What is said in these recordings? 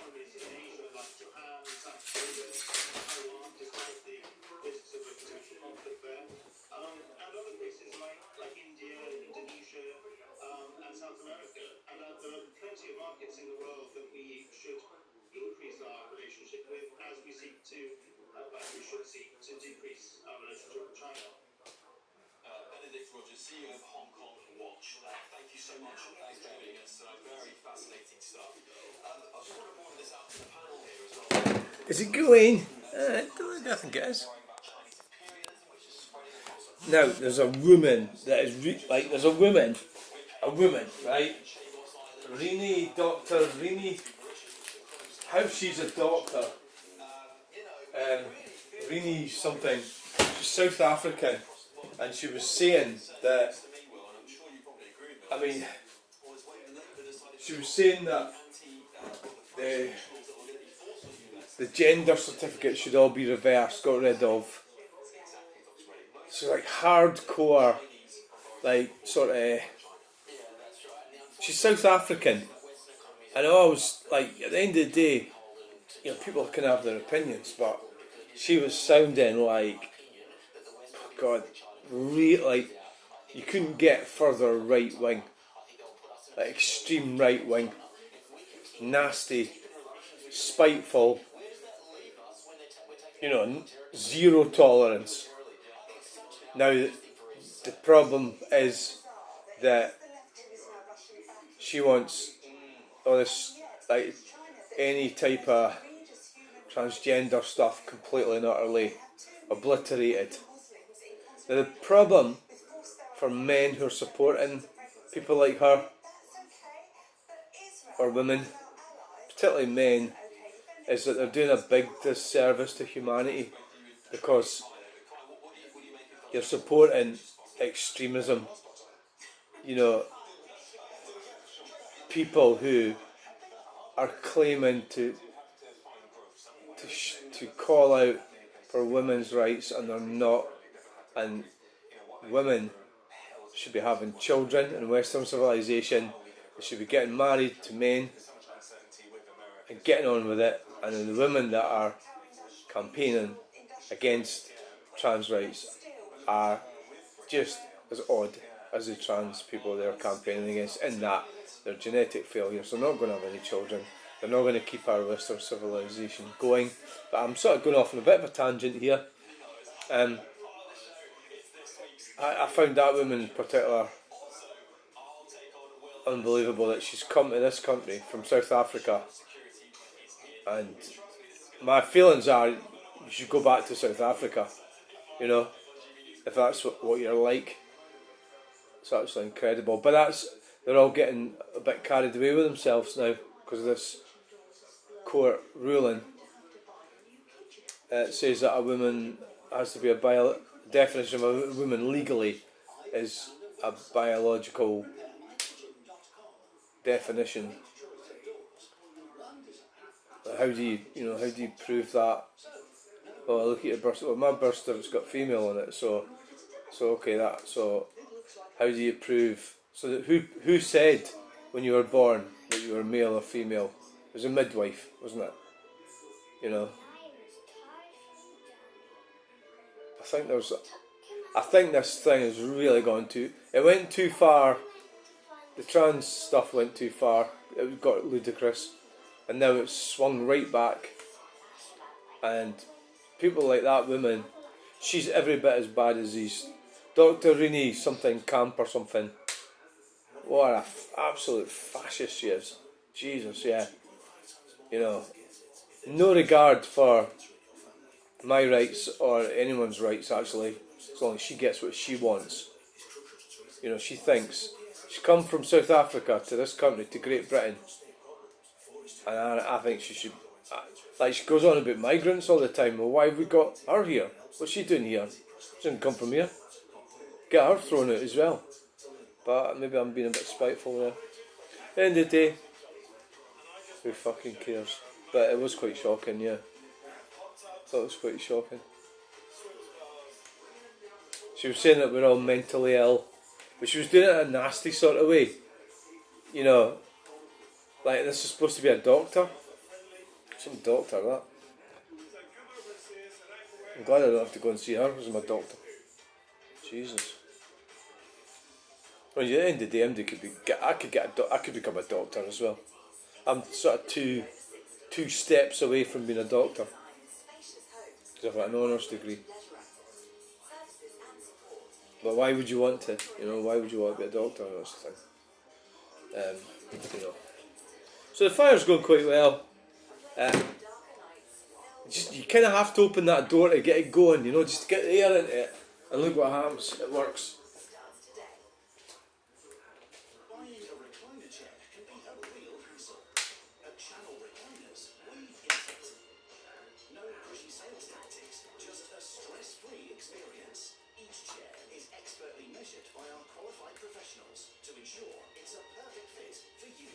economies in Asia like Japan, South Korea, Taiwan, despite the risks of a potential conflict there, and other places like India, Indonesia, and South America. And there are plenty of markets in the world that we should increase our relationship with as we seek to, as we should seek to decrease our relationship with China. Roger, CEO of Hong Kong Watch. Thank you so much. Thanks for joining us. Very fascinating stuff. I just want to broaden this out to the panel here as well. Is it going? I think it is. Now, there's a woman that is there's a woman, right? Renee, Dr. Renee. How she's a doctor. Renee something. She's South African. And she was saying that, she was saying that the gender certificate should all be reversed, got rid of. So like hardcore, like sort of, she's South African. And I always, like, at the end of the day, you know, people can have their opinions, but she was sounding like, God, like, you couldn't get further right wing, like extreme right wing, nasty, spiteful, you know, zero tolerance. Now, the problem is that she wants all this, like, any type of transgender stuff completely and utterly obliterated. Now, the problem for men who are supporting people like her, or women, particularly men, is that they're doing a big disservice to humanity, because you're supporting extremism. You know, people who are claiming to call out for women's rights, and they're not. And women should be having children in Western civilization. They should be getting married to men and getting on with it. And then the women that are campaigning against trans rights are just as odd as the trans people they're campaigning against, in that they're genetic failures. They're not going to have any children. They're not going to keep our Western civilization going. But I'm sort of going off on a bit of a tangent here. I found that woman in particular unbelievable, that she's come to this country from South Africa, and my feelings are you should go back to South Africa, you know, if that's what you're like. It's absolutely incredible, but they're all getting a bit carried away with themselves now because of this court ruling. It says that a woman has to be definition of a woman legally is a biological definition. How do you prove that? Well, look at your birth. Well, my birth certificate's got female on it, so okay, that. So how do you prove? So that who said when you were born that you were male or female? It was a midwife, wasn't it? You know. I think this thing has really gone it went too far. The trans stuff went too far. It got ludicrous, and now it's swung right back. And people like that woman, she's every bit as bad as these Dr. Renee something camp or something. What an absolute fascist she is. Jesus, yeah. You know, no regard for my rights or anyone's rights, actually, as long as she gets what she wants. You know, she thinks she's come from South Africa to this country, to Great Britain, and I think she should, like, she goes on about migrants all the time. Well, why have we got her here? What's she doing here? She didn't come from here. Get her thrown out as well. But maybe I'm being a bit spiteful there. At the end of the day, who fucking cares? But it was quite shocking, yeah. I thought it was quite shocking. She was saying that we're all mentally ill, but she was doing it in a nasty sort of way. You know, like, this is supposed to be a doctor. Some doctor, that. I'm glad I don't have to go and see her as my doctor. Jesus. Well, at the end of the day, I could become a doctor as well. I'm sort of two steps away from being a doctor because I've got an honours degree. But why would you want to? Why would you want to be a doctor? That's the thing. So the fire's going quite well. You kind of have to open that door to get it going. Just to get the air into it. And look what happens. It works. Buying a recliner chair can be a real hassle. At Channel Recliners, we get it. No pushy sales tactics, just a stress-free experience. Each chair is expertly measured by our qualified professionals to ensure it's a perfect fit for you.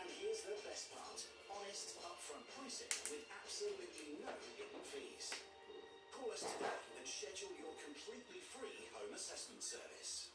And here's the best part. Honest, upfront pricing with absolutely no hidden fees. Call us today and schedule your completely free home assessment service.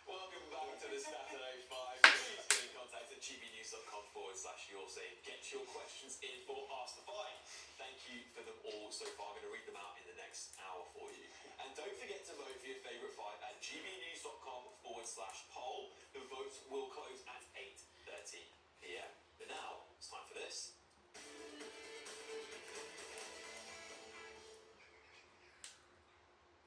Welcome back to the Saturday 5. Please get in contact at gbnews.com/yoursave. Get your questions in for Ask the Five. Thank you for them all so far. I'm going to read them out in the next hour for you. And don't forget to vote for your favourite five at gbnews.com/poll. The votes will close at 8:30 p.m. But now, it's time for this.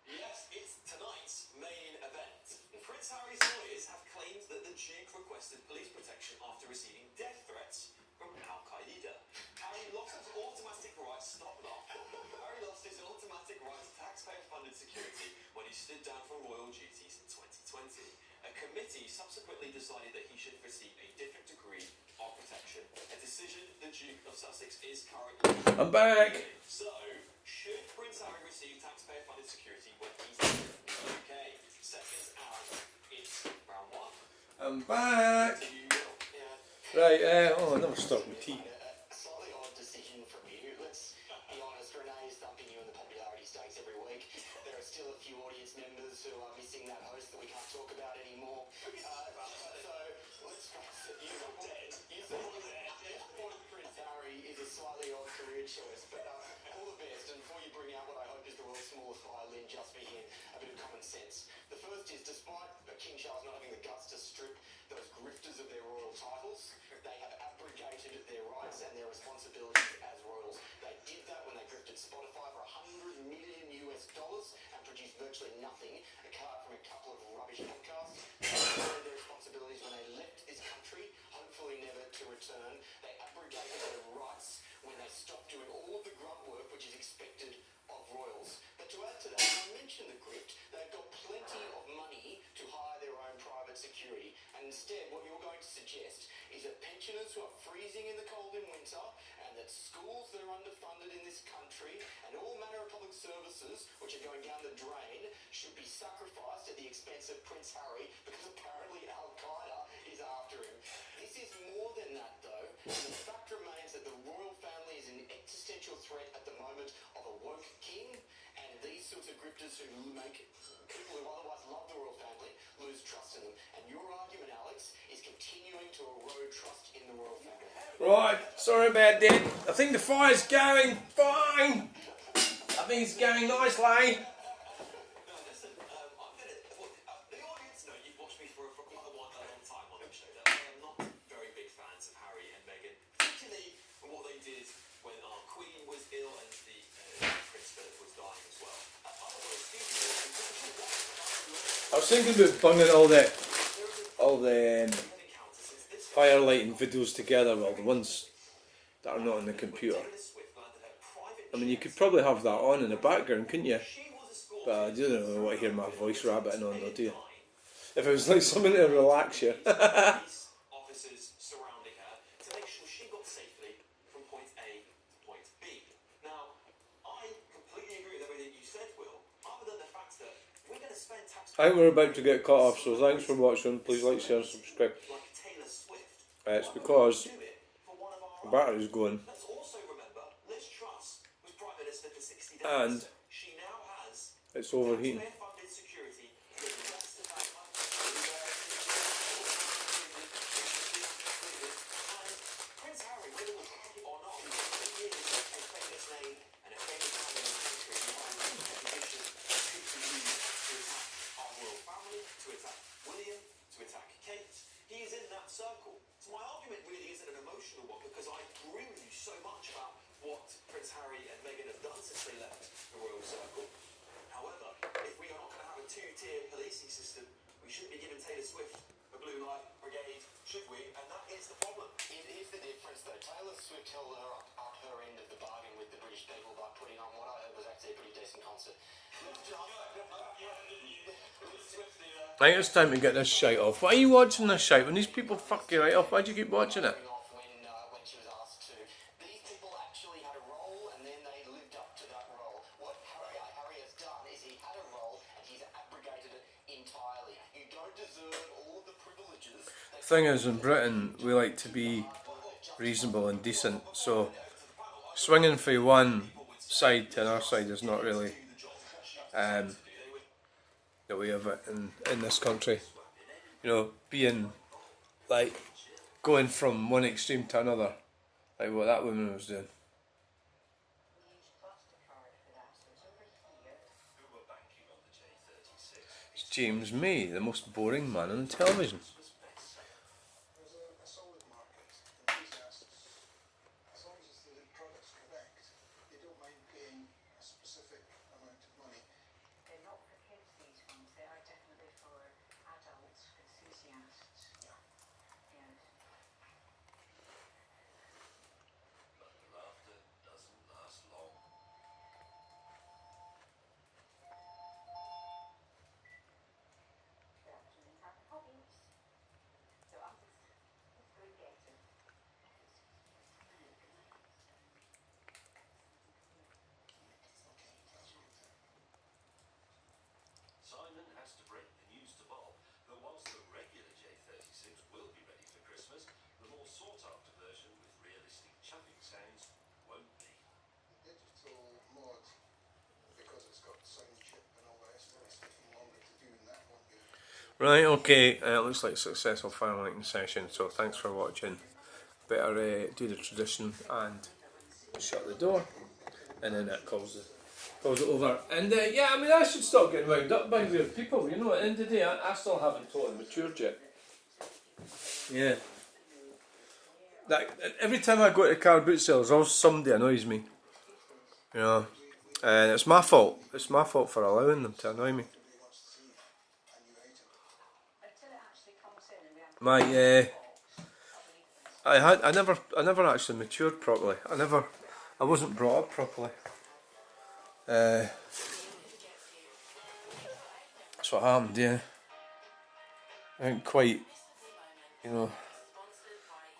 Yes, it's tonight's main event. Prince Harry's lawyers have claimed that the Duke requested police protection after receiving death threats from Al-Qaeda. Harry lost his automatic right. Stop laughing. Harry lost his automatic right to taxpayer-funded security when he stood down from royal duties in 2020. A committee subsequently decided that he should receive a different degree of protection. A decision the Duke of Sussex is currently... I'm back. So, should Prince Harry receive taxpayer-funded security when he's in the UK? Seconds out. It's round one. I'm back. Yeah. Right, I never stopped my tea. A slightly odd decision from you. Let's be honest, Renee is thumping you in the popularity stakes every week. There are still a few audience members who are missing that host that we can't talk about anymore. So let's face it, you support Prince Harry is a slightly odd career choice, but all the best. And before you bring out what I hope is the world's smallest violin, just for him, a bit of common sense. The first is, despite King Charles not having the guts to strip those grifters of their royal titles, they have abrogated their rights and their responsibilities as royals. They did that when they grifted Spotify for $100 million and produced virtually nothing, apart from a couple of rubbish podcasts. They abrogated their responsibilities when they left this country, hopefully never to return. They abrogated their rights when they stopped doing all of the grunt work which is expected of royals. But to add to that, I mentioned the grift, they've got plenty of money to hire their own private security. And instead, what you're going to suggest is that pensioners who are freezing in the cold in winter, and that schools that are underfunded in this country, and all manner of public services which are going down the drain, should be sacrificed at the expense of Prince Harry, because apparently Al-Qaeda is after him. This is more than that, though, and the fact remains that the royal family is an existential threat at the moment of a woke king, and these sorts of grifters who make people who otherwise love the royal family lose trust in them. And your argument, Alex, is continuing to erode trust in the royal family. Right, sorry about that. I think the fire's going fine. I think it's going nicely. No, listen, I'm going to... the audience know you've watched me for quite a long time on the show. That I am not very big fans of Harry and Meghan, particularly what they did when our Queen was ill and the Prince Philip was dying as well. I was thinking about bunging all the fire lighting videos together, well, the ones that are not on the computer. I mean, you could probably have that on in the background, couldn't you? But I don't know what to hear my voice rabbiting on, though, do you? If it was like something to relax you. Officers surrounding her to make sure she got safely from point A to point B. Now, I completely agree with everything you said, Will, other than the fact that we're going to spend tax... I think we're about to get cut off, so thanks for watching. Please like, share and subscribe. like Taylor Swift. It's because Do it for one of the our... battery's going. Let's also remember, Liz Truss was Prime Minister for 60 days. And she now has it's overheating. taxpayer-funded security for the rest of that month. be giving Taylor Swift a blue light brigade, should we? And that is the problem. Here's the difference though. Taylor Swift held her up her end of the bargain with the British people by putting on what I heard was actually a pretty decent concert. I think it's time to get this shite off. Why are you watching this shite? When these people fuck you right off, why do you keep watching it? Off when she was asked to. These people actually had a role and then they lived up to that role. What Harry has done is he had a role and he's abrogated it entirely. You don't deserve all of the privileges. The thing is, in Britain, we like to be reasonable and decent, so swinging from one side to another side is not really the way of it in this country. You know, being like going from one extreme to another, like what that woman was doing. It's James May, the most boring man on television. There's a solid market. Enthusiasts, as long as the product's correct, they don't mind paying a specific amount of money. They're not for kids, these ones. They are definitely for adult enthusiasts. Yeah. Yes. But the laughter doesn't last long. Good afternoon, happy hobbies. So I'll just go and get it. Simon has to break the news to Bob that whilst the regular J36 will be ready for Christmas, the more sought-after version with realistic chuffing sounds won't be. The digital mod, because it's got sound chip and all the rest of it, it's taking longer to do, and that won't be. Right, okay, it looks like a successful final lighting session, so thanks for watching. Better do the tradition and shut the door, and then that calls it over. And yeah, I mean, I should stop getting wound up by weird people, you know, at the end of the day, I still haven't totally matured yet. Yeah. Like, every time I go to car boot sales, always somebody annoys me. You know, and it's my fault. It's my fault for allowing them to annoy me. Until it actually comes in and we have I never actually matured properly. I wasn't brought up properly. That's what happened, yeah. I didn't quite, you know,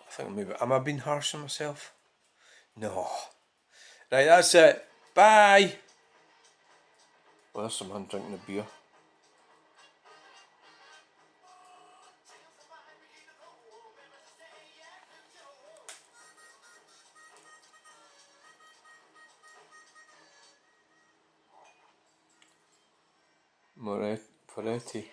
I think maybe, am I being harsh on myself? No. Right, that's it. Bye! Well, there's some man drinking a beer. Moretti.